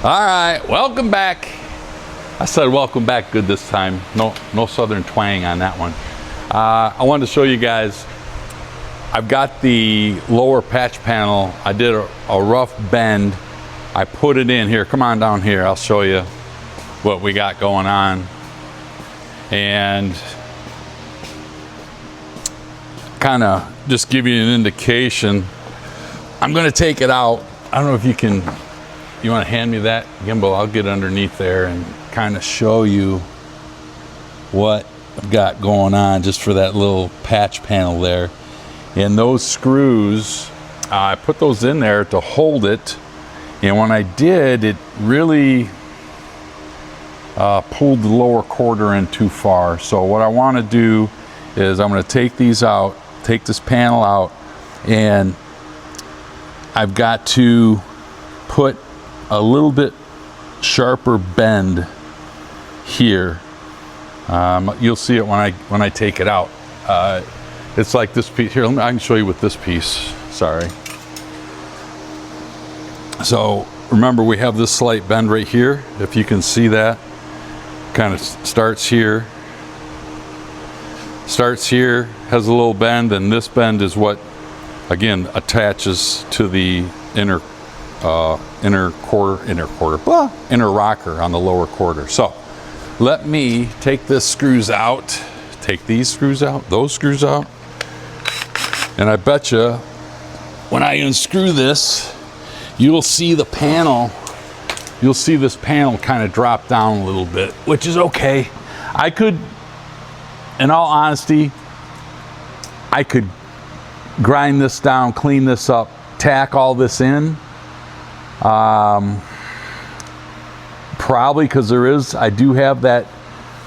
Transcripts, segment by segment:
All right, welcome back. I said welcome back good this time. No southern twang on that one. I wanted to show you guys, I've got the lower patch panel. I did a rough bend. I put it in here. Come on down here. I'll show you what we got going on. And kind of just give you an indication. I'm going to take it out. I don't know if you can, you want to hand me that gimbal? I'll get underneath there and kind of show you what I've got going on just for that little patch panel there. And those screws, I put those in there to hold it. And when I did, it really pulled the lower quarter in too far. So what I want to do is I'm going to take these out, take this panel out, and I've got to put a little bit sharper bend here. You'll see it when I take it out. It's like this piece here. I can show you with this piece. Sorry. So remember, we have this slight bend right here. If you can see that, kind of starts here, has a little bend, and this bend is what again attaches to the inner rocker on the lower quarter. So let me take these screws out, those screws out, and I bet you when I unscrew this, you'll see the panel, you'll see this panel kind of drop down a little bit, which is okay. I could, in all honesty, I could grind this down, clean this up, tack all this in. Probably because I do have that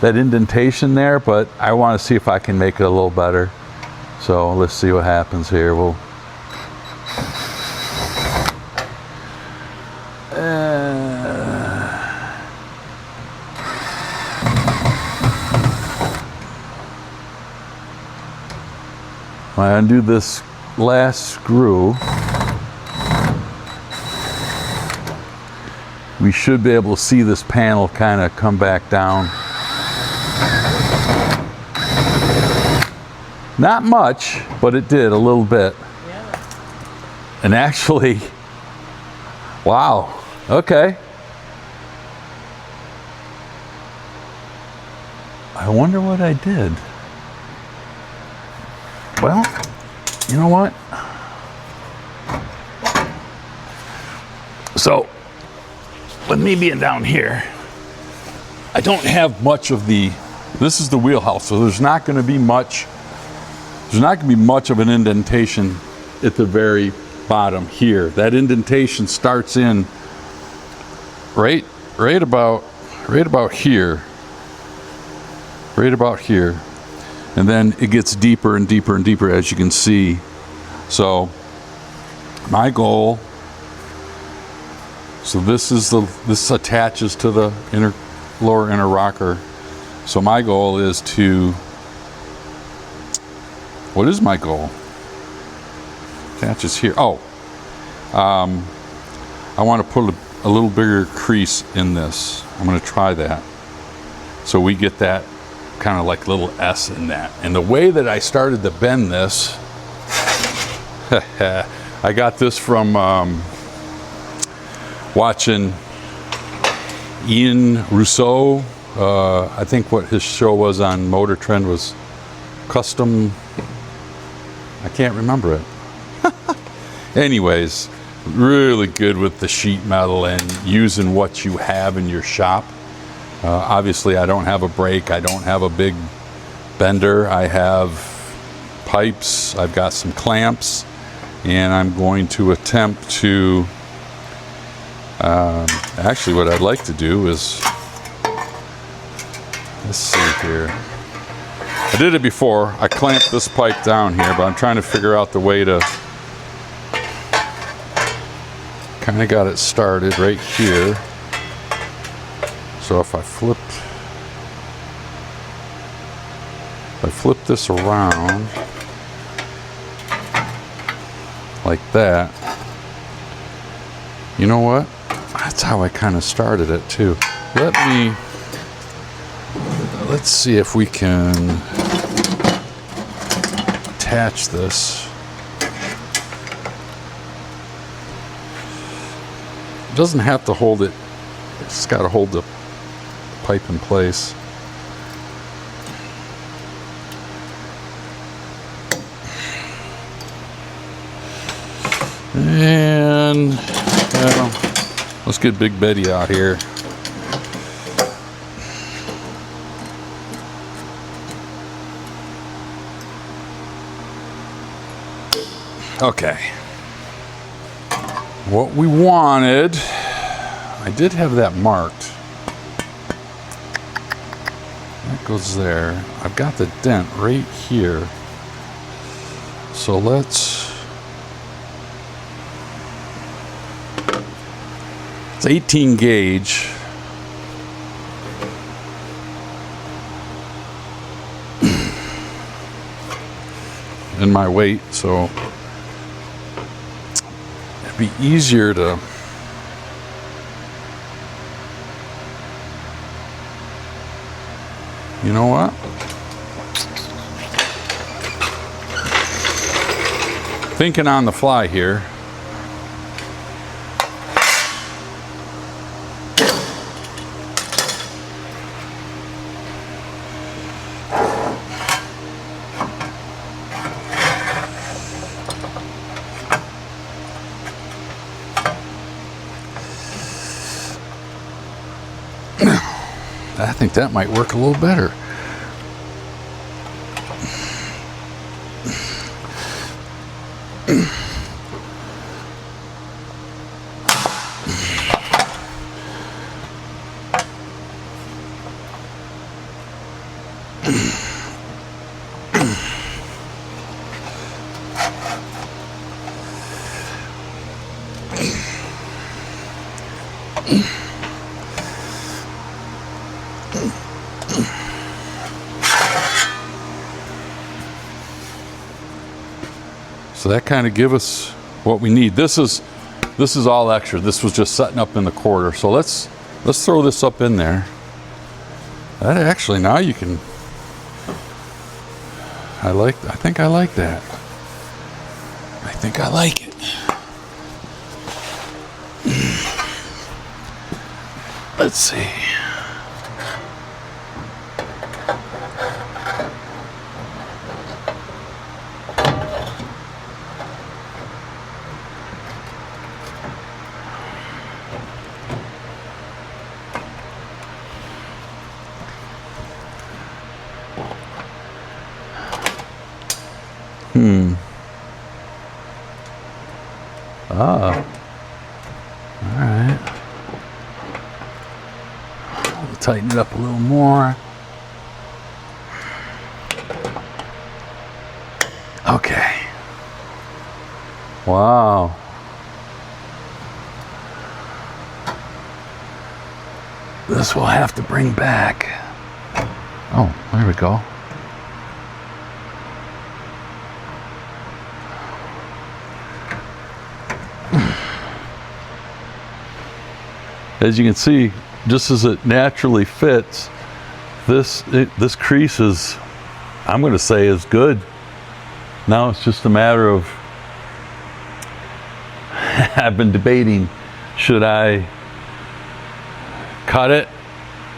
indentation there, but I want to see if I can make it a little better. So let's see what happens here. We'll when I undo this last screw, we should be able to see this panel kind of come back down. Not much, but it did a little bit. Yeah. And actually, wow, okay. I wonder what I did. Well, you know what? So, with me being down here, I don't have much of this is the wheelhouse, so there's not going to be much of an indentation at the very bottom here. That indentation starts in right about here. Right about here. And then it gets deeper and deeper and deeper, as you can see. So my goal, so this attaches to the lower inner rocker. So my goal is what is my goal? Attaches here. Oh, I want to put a little bigger crease in this. I'm going to try that. So we get that kind of like little S in that. And the way that I started to bend this, I got this from watching Ian Rousseau. I think what his show was on Motor Trend was custom, I can't remember it. Anyways, really good with the sheet metal and using what you have in your shop. Obviously I don't have a brake, I don't have a big bender, I have pipes, I've got some clamps, and I'm going to attempt to actually what I'd like to do is, let's see here, I did it before, I clamped this pipe down here, but I'm trying to figure out the way to kind of got it started right here. So if I flip this around like that, you know what? That's how I kind of started it too. Let's see if we can attach this. It doesn't have to hold it. It's just got to hold the pipe in place. And well, let's get Big Betty out here. Okay. What we wanted, I did have that marked. That goes there. I've got the dent right here. So it's 18 gauge. In my weight, so it'd be easier to you know what? Thinking on the fly here. I think that might work a little better. So that kind of give us what we need. This is all extra. This was just setting up in the quarter. So let's throw this up in there. That actually, now you can, I think I like that. I think I like it. Let's see. All right. We'll tighten it up a little more. Okay. Wow. This we'll have to bring back. Oh, there we go. As you can see, just as it naturally fits, this crease is, I'm going to say, is good. Now it's just a matter of, I've been debating, should I cut it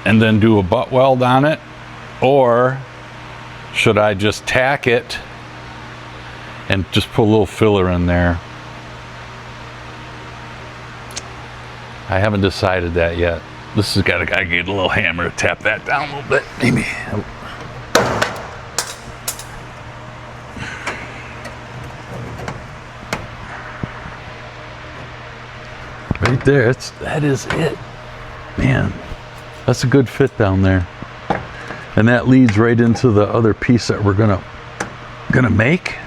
and then do a butt weld on it, or should I just tack it and just put a little filler in there? I haven't decided that yet. This has got to get a little hammer to tap that down a little bit, maybe. Right there, that is it. Man, that's a good fit down there. And that leads right into the other piece that we're gonna make.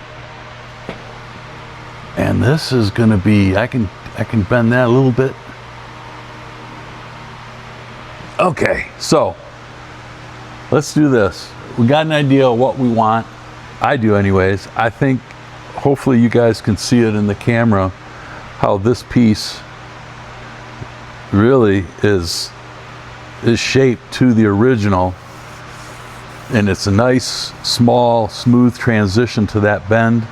And this is gonna be, I can bend that a little bit. Okay, so let's do this. We got an idea of what we want. I do anyways. I think hopefully you guys can see it in the camera how this piece really is shaped to the original, and it's a nice, small, smooth transition to that bend,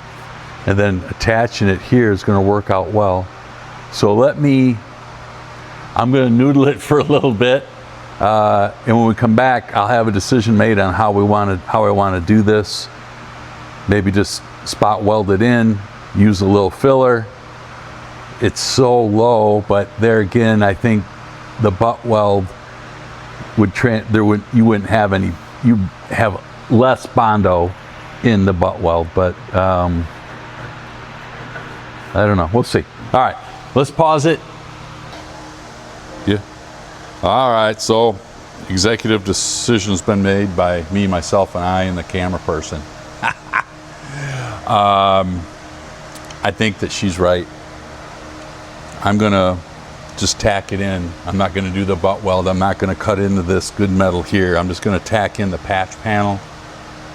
and then attaching it here is going to work out well. So I'm going to noodle it for a little bit, and when we come back, I'll have a decision made on how I want to do this. Maybe just spot weld it in, use a little filler. It's so low, but there again, I think the butt weld you wouldn't have any. You have less Bondo in the butt weld, but I don't know. We'll see. All right, let's pause it. Yeah. All right. So, executive decision's been made by me, myself, and I, and the camera person. I think that she's right. I'm gonna just tack it in. I'm not gonna do the butt weld. I'm not gonna cut into this good metal here. I'm just gonna tack in the patch panel,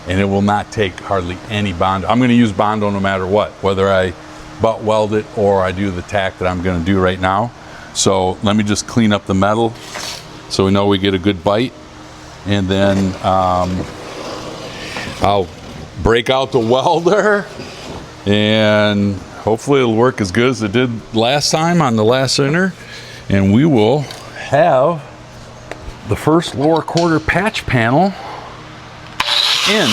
and it will not take hardly any Bondo. I'm gonna use Bondo no matter what, whether I butt weld it or I do the tack that I'm gonna do right now. So let me just clean up the metal so we know we get a good bite, and then I'll break out the welder, and hopefully it'll work as good as it did last time on the last center, and we will have the first lower quarter patch panel in.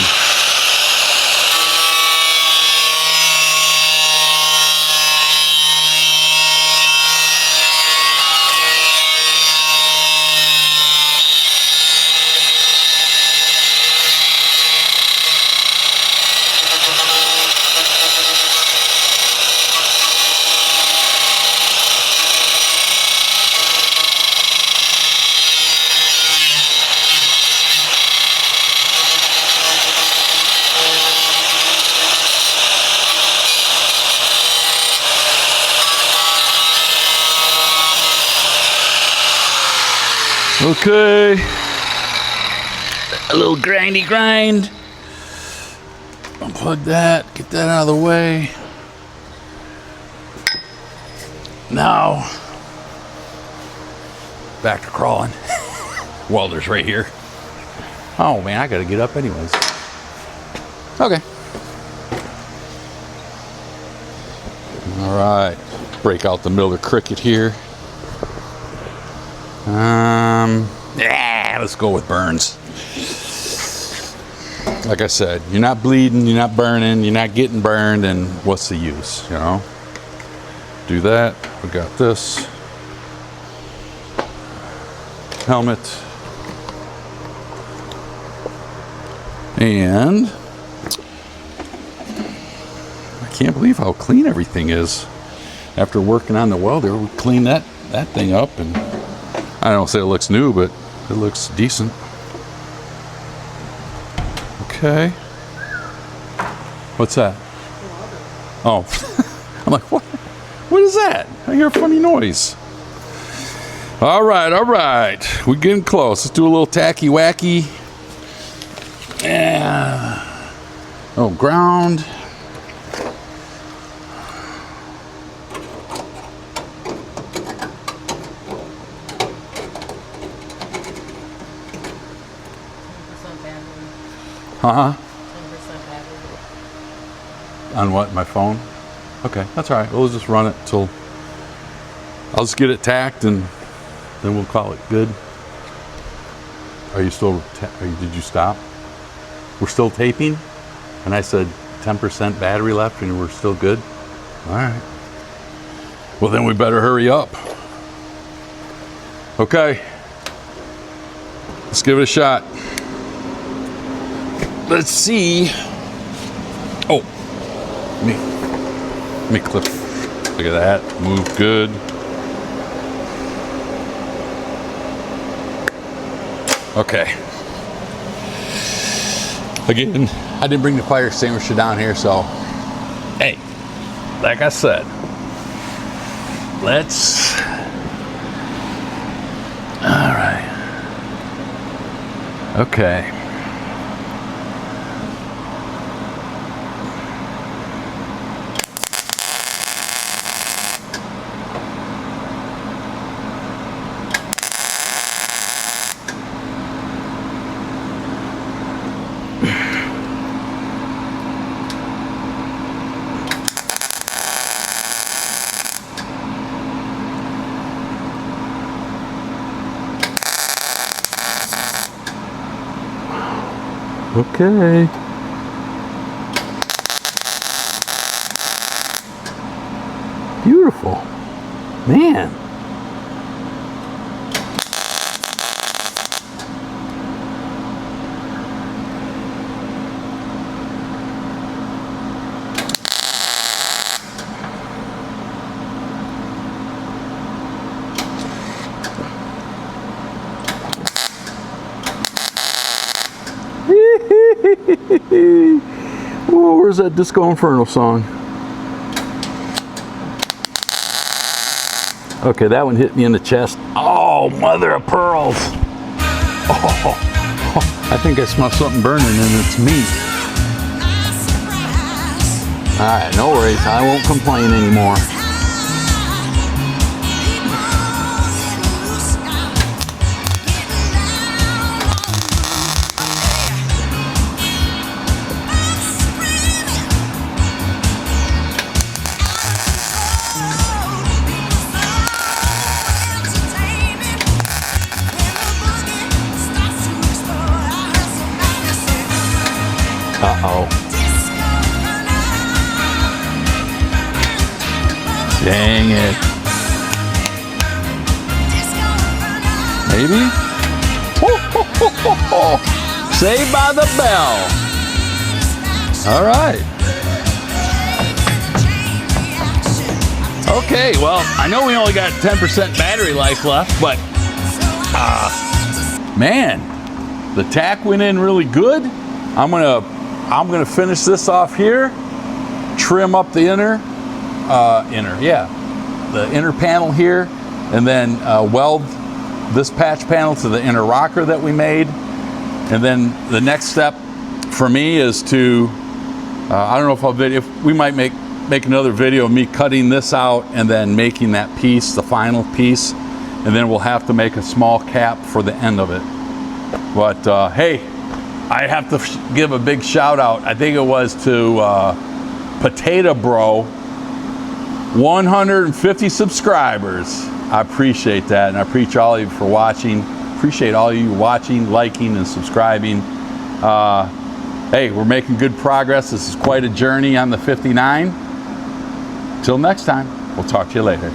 Okay, a little grindy grind. Unplug that, get that out of the way. Now, back to crawling. Welder's right here. Oh man, I gotta get up anyways. Okay. All right, break out the Miller Cricket here. Yeah, let's go with burns. Like I said, you're not bleeding, you're not burning, you're not getting burned, and what's the use, you know? Do that. We got this helmet, and I can't believe how clean everything is. After working on the welder, we cleaned that thing up, and I don't say it looks new, but it looks decent. Okay. What's that? Oh, I'm like, what? What is that? I hear a funny noise. All right. We're getting close. Let's do a little tacky wacky. Yeah. Oh, ground. Uh-huh. 10% battery. On what, my phone? Okay, that's all right. We'll just run it till I'll just get it tacked, and then we'll call it good. Are you still, did you stop? We're still taping? And I said 10% battery left and we're still good? All right. Well, then we better hurry up. Okay. Let's give it a shot. Let's see. Oh, let me clip. Look at that. Move good. Okay. Again, I didn't bring the fire extinguisher down here, so hey, like I said, let's. All right. Okay. Okay. Beautiful. Man. Whoa, where's that Disco Inferno song? Okay, that one hit me in the chest. Oh, mother of pearls. Oh, I think I smell something burning and it's meat. All right, no worries. I won't complain anymore. Uh-oh. Dang it. Maybe? Saved by the bell. All right. Okay, well, I know we only got 10% battery life left, but man, the tack went in really good. I'm gonna finish this off here, trim up the inner panel here, and then weld this patch panel to the inner rocker that we made. And then the next step for me is to, I don't know if we might make another video of me cutting this out and then making that piece, the final piece, and then we'll have to make a small cap for the end of it. But hey, I have to give a big shout out. I think it was to Potato Bro, 150 subscribers. I appreciate that, and I appreciate all of you for watching. Appreciate all of you watching, liking, and subscribing. Hey, we're making good progress. This is quite a journey on the 59. Till next time, we'll talk to you later.